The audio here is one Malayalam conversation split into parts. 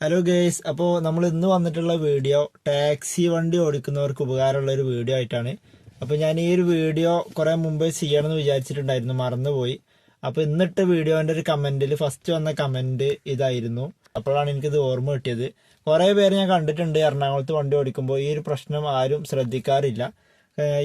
ഹലോ ഗേസ്, അപ്പോൾ നമ്മൾ ഇന്ന് വന്നിട്ടുള്ള വീഡിയോ ടാക്സി വണ്ടി ഓടിക്കുന്നവർക്ക് ഉപകാരമുള്ള ഒരു വീഡിയോ ആയിട്ടാണ്. അപ്പോൾ ഞാൻ ഈ ഒരു വീഡിയോ കുറേ മുമ്പേ ചെയ്യണമെന്ന് വിചാരിച്ചിട്ടുണ്ടായിരുന്നു, മറന്നുപോയി. അപ്പോൾ ഇന്നിട്ട് വീഡിയോൻ്റെ ഒരു കമൻറ്റിൽ ഫസ്റ്റ് വന്ന കമൻറ്റ് ഇതായിരുന്നു. അപ്പോഴാണ് എനിക്കിത് ഓർമ്മ കിട്ടിയത്. കുറേ പേര് ഞാൻ കണ്ടിട്ടുണ്ട് എറണാകുളത്ത് വണ്ടി ഓടിക്കുമ്പോൾ ഈ ഒരു പ്രശ്നം ആരും ശ്രദ്ധിക്കാറില്ല.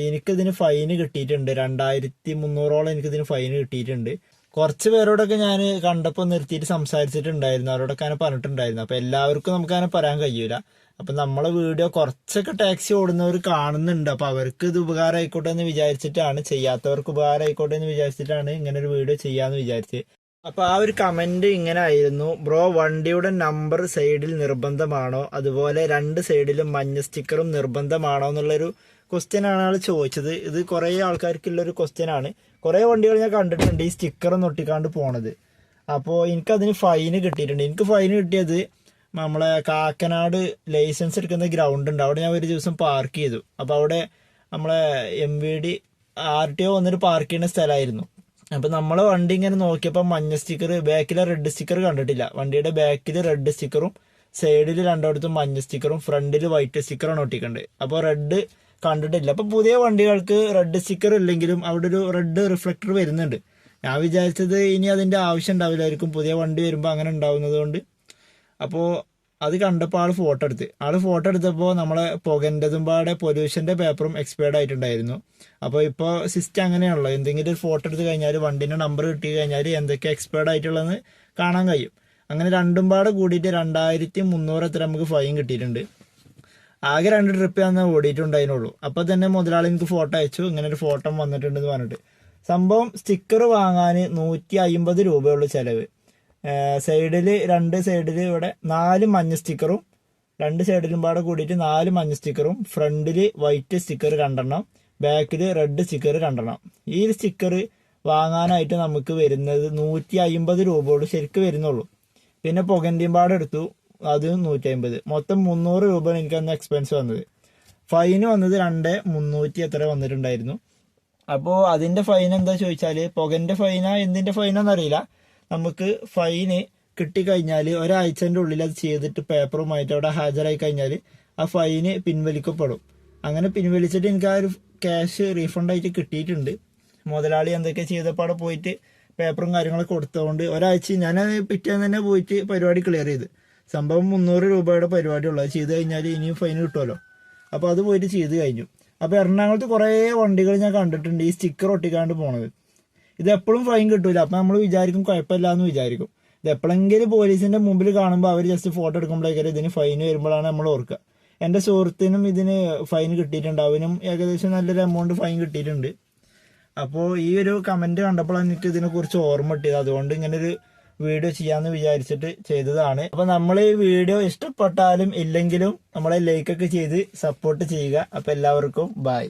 എനിക്കിതിന് ഫൈന് കിട്ടിയിട്ടുണ്ട്, 2300 എനിക്കിതിന് ഫൈന് കിട്ടിയിട്ടുണ്ട്. കുറച്ച് പേരോടൊക്കെ ഞാൻ കണ്ടപ്പോൾ നിർത്തിയിട്ട് സംസാരിച്ചിട്ടുണ്ടായിരുന്നു, അവരോടൊക്കെ അങ്ങനെ പറഞ്ഞിട്ടുണ്ടായിരുന്നു. അപ്പോൾ എല്ലാവർക്കും നമുക്ക് അങ്ങനെ പറയാൻ കഴിയൂല. അപ്പം നമ്മളെ വീഡിയോ കുറച്ചൊക്കെ ടാക്സി ഓടുന്നവർ കാണുന്നുണ്ട്, അപ്പോൾ അവർക്ക് ഇത് ഉപകാരം ആയിക്കോട്ടെ എന്ന് വിചാരിച്ചിട്ടാണ്, ചെയ്യാത്തവർക്ക് ഉപകാരം ആയിക്കോട്ടെ എന്ന് വിചാരിച്ചിട്ടാണ് ഇങ്ങനെ ഒരു വീഡിയോ ചെയ്യാന്ന് വിചാരിച്ചത്. അപ്പോൾ ആ ഒരു കമന്റ് ഇങ്ങനെ ആയിരുന്നു: ബ്രോ, വണ്ടിയുടെ നമ്പർ സൈഡിൽ നിർബന്ധമാണോ, അതുപോലെ രണ്ട് സൈഡിലും മഞ്ഞ സ്റ്റിക്കറും നിർബന്ധമാണോ എന്നുള്ളൊരു ക്വസ്റ്റ്യൻ ആണ് ആൾ ചോദിച്ചത്. ഇത് കുറേ ആൾക്കാർക്കുള്ളൊരു ക്വസ്റ്റ്യൻ ആണ്. കുറേ വണ്ടികൾ ഞാൻ കണ്ടിട്ടുണ്ട് ഈ സ്റ്റിക്കർ ഒട്ടിക്കാണ്ട് പോണത്. അപ്പോൾ എനിക്കതിന് ഫൈന് കിട്ടിയിട്ടുണ്ട്. എനിക്ക് ഫൈന് കിട്ടിയത് നമ്മളെ കാക്കനാട് ലൈസൻസ് എടുക്കുന്ന ഗ്രൗണ്ട് ഉണ്ട്, അവിടെ ഞാൻ ഒരു ദിവസം പാർക്ക് ചെയ്തു. അപ്പോൾ അവിടെ നമ്മളെ MVD RTO വന്നിട്ട് പാർക്ക് ചെയ്യുന്ന സ്ഥലമായിരുന്നു. അപ്പം നമ്മളെ വണ്ടി ഇങ്ങനെ നോക്കിയപ്പോൾ മഞ്ഞ സ്റ്റിക്കർ, ബാക്കിലെ റെഡ് സ്റ്റിക്കർ കണ്ടിട്ടില്ല. വണ്ടിയുടെ ബാക്കിൽ റെഡ് സ്റ്റിക്കറും സൈഡിൽ രണ്ടിടത്തും മഞ്ഞ സ്റ്റിക്കറും ഫ്രണ്ടിൽ വൈറ്റ് സ്റ്റിക്കറാണ് ഒട്ടിക്കേണ്ടത്. അപ്പോൾ റെഡ് കണ്ടിട്ടില്ല. അപ്പോൾ പുതിയ വണ്ടികൾക്ക് റെഡ് സ്റ്റിക്കർ ഇല്ലെങ്കിലും അവിടെ ഒരു റെഡ് റിഫ്ലക്ടർ വരുന്നുണ്ട്. ഞാൻ വിചാരിച്ചത് ഇനി അതിൻ്റെ ആവശ്യം ഉണ്ടാവില്ലായിരിക്കും, പുതിയ വണ്ടി വരുമ്പോൾ അങ്ങനെ ഉണ്ടാവുന്നത് കൊണ്ട്. അപ്പോൾ അത് കണ്ടപ്പോൾ ആൾ ഫോട്ടോ എടുത്തപ്പോൾ നമ്മളെ പുകൻ്റെതും പാടെ പൊല്യൂഷൻ്റെ പേപ്പറും എക്സ്പയർഡ് ആയിട്ടുണ്ടായിരുന്നു. അപ്പോൾ ഇപ്പോൾ സിസ്റ്റം അങ്ങനെയാണല്ലോ, എന്തെങ്കിലും ഒരു ഫോട്ടോ എടുത്ത് കഴിഞ്ഞാൽ വണ്ടീൻ്റെ നമ്പർ കിട്ടി കഴിഞ്ഞാൽ എന്തൊക്കെ എക്സ്പയർഡ് ആയിട്ടുള്ളതെന്ന് കാണാൻ കഴിയും. അങ്ങനെ രണ്ടും പാടെ കൂടിയിട്ട് 2300 എത്ര നമുക്ക് ഫൈൻ കിട്ടിയിട്ടുണ്ട്. ആകെ 2 ട്രിപ്പ് ഞാൻ ഓടിയിട്ടുണ്ടായിരുന്നുള്ളൂ. അപ്പോൾ തന്നെ മുതലാളി എനിക്ക് ഫോട്ടോ അയച്ചു, ഇങ്ങനെ ഒരു ഫോട്ടോ വന്നിട്ടുണ്ടെന്ന് പറഞ്ഞിട്ട്. സംഭവം സ്റ്റിക്കർ വാങ്ങാൻ 150 രൂപയുള്ള ചിലവ്. സൈഡിൽ രണ്ട് സൈഡിൽ ഇവിടെ 4 മഞ്ഞ സ്റ്റിക്കറും, രണ്ട് സൈഡിലും പാടെ കൂടിയിട്ട് 4 മഞ്ഞ സ്റ്റിക്കറും, ഫ്രണ്ടിൽ വൈറ്റ് സ്റ്റിക്കർ 2 ബാക്കിൽ റെഡ് സ്റ്റിക്കർ 2 ഈ സ്റ്റിക്കർ വാങ്ങാനായിട്ട് നമുക്ക് വരുന്നത് 150 രൂപയോട് ശരിക്കും വരുന്നുള്ളൂ. പിന്നെ പുകൻ്റെയും പാടെ എടുത്തു, അത് 150, മൊത്തം 300 രൂപ എനിക്ക് അന്ന് എക്സ്പെൻസ് വന്നത്. ഫൈന് വന്നത് 2300 എത്ര വന്നിട്ടുണ്ടായിരുന്നു. അപ്പോൾ അതിൻ്റെ ഫൈൻ എന്താ ചോദിച്ചാൽ, പുകൻ്റെ ഫൈനാ എന്തിൻ്റെ ഫൈനാന്ന് അറിയില്ല. നമുക്ക് ഫൈന് കിട്ടിക്കഴിഞ്ഞാൽ ഒരാഴ്ചൻ്റെ ഉള്ളിൽ അത് ചെയ്തിട്ട് പേപ്പറുമായിട്ട് അവിടെ ഹാജരായി കഴിഞ്ഞാൽ ആ ഫൈന് പിൻവലിക്കപ്പെടും. അങ്ങനെ പിൻവലിച്ചിട്ട് എനിക്ക് ആ ഒരു ക്യാഷ് റീഫണ്ടായിട്ട് കിട്ടിയിട്ടുണ്ട്. മുതലാളി എന്തൊക്കെ ചെയ്തപ്പോൾ അവിടെ പോയിട്ട് പേപ്പറും കാര്യങ്ങളൊക്കെ കൊടുത്തതുകൊണ്ട് ഒരാഴ്ച ഞാൻ പിറ്റേന്ന് തന്നെ പോയിട്ട് പരിപാടി ക്ലിയർ ചെയ്ത്. സംഭവം 300 രൂപയുടെ പരിപാടിയുള്ളത്, ചെയ്ത് കഴിഞ്ഞാൽ ഇനിയും ഫൈൻ കിട്ടുമല്ലോ. അപ്പോൾ അത് പോയിട്ട് ചെയ്ത് കഴിഞ്ഞു. അപ്പോൾ എറണാകുളത്ത് കുറേ വണ്ടികൾ ഞാൻ കണ്ടിട്ടുണ്ട് ഈ സ്റ്റിക്കർ ഒട്ടിക്കാണ്ട് പോണത്. ഇത് എപ്പോഴും ഫൈൻ കിട്ടൂല. അപ്പം നമ്മൾ വിചാരിക്കും കുഴപ്പമില്ല എന്ന് വിചാരിക്കും. ഇത് എപ്പോഴെങ്കിലും പോലീസിൻ്റെ മുമ്പിൽ കാണുമ്പോൾ അവർ ജസ്റ്റ് ഫോട്ടോ എടുക്കുമ്പോഴേക്കും ഇതിന് ഫൈൻ വരുമ്പോഴാണ് നമ്മൾ ഓർക്കുക. എൻ്റെ സുഹൃത്തിനും ഇതിന് ഫൈൻ കിട്ടിയിട്ടുണ്ട്, അവനും ഏകദേശം നല്ലൊരു എമൗണ്ട് ഫൈൻ കിട്ടിയിട്ടുണ്ട്. അപ്പോൾ ഈ ഒരു കമൻറ്റ് കണ്ടപ്പോഴാണ് എനിക്ക് ഇതിനെക്കുറിച്ച് ഓർമ്മ കിട്ടിയത്. അതുകൊണ്ട് ഇങ്ങനൊരു വീഡിയോ ചെയ്യാമെന്ന് വിചാരിച്ചിട്ട് ചെയ്തതാണ്. അപ്പോൾ നമ്മൾ ഈ വീഡിയോ ഇഷ്ടപ്പെട്ടാലും ഇല്ലെങ്കിലും നമ്മളെ ലൈക്കൊക്കെ ചെയ്ത് സപ്പോർട്ട് ചെയ്യുക. അപ്പോൾ എല്ലാവർക്കും ബൈ.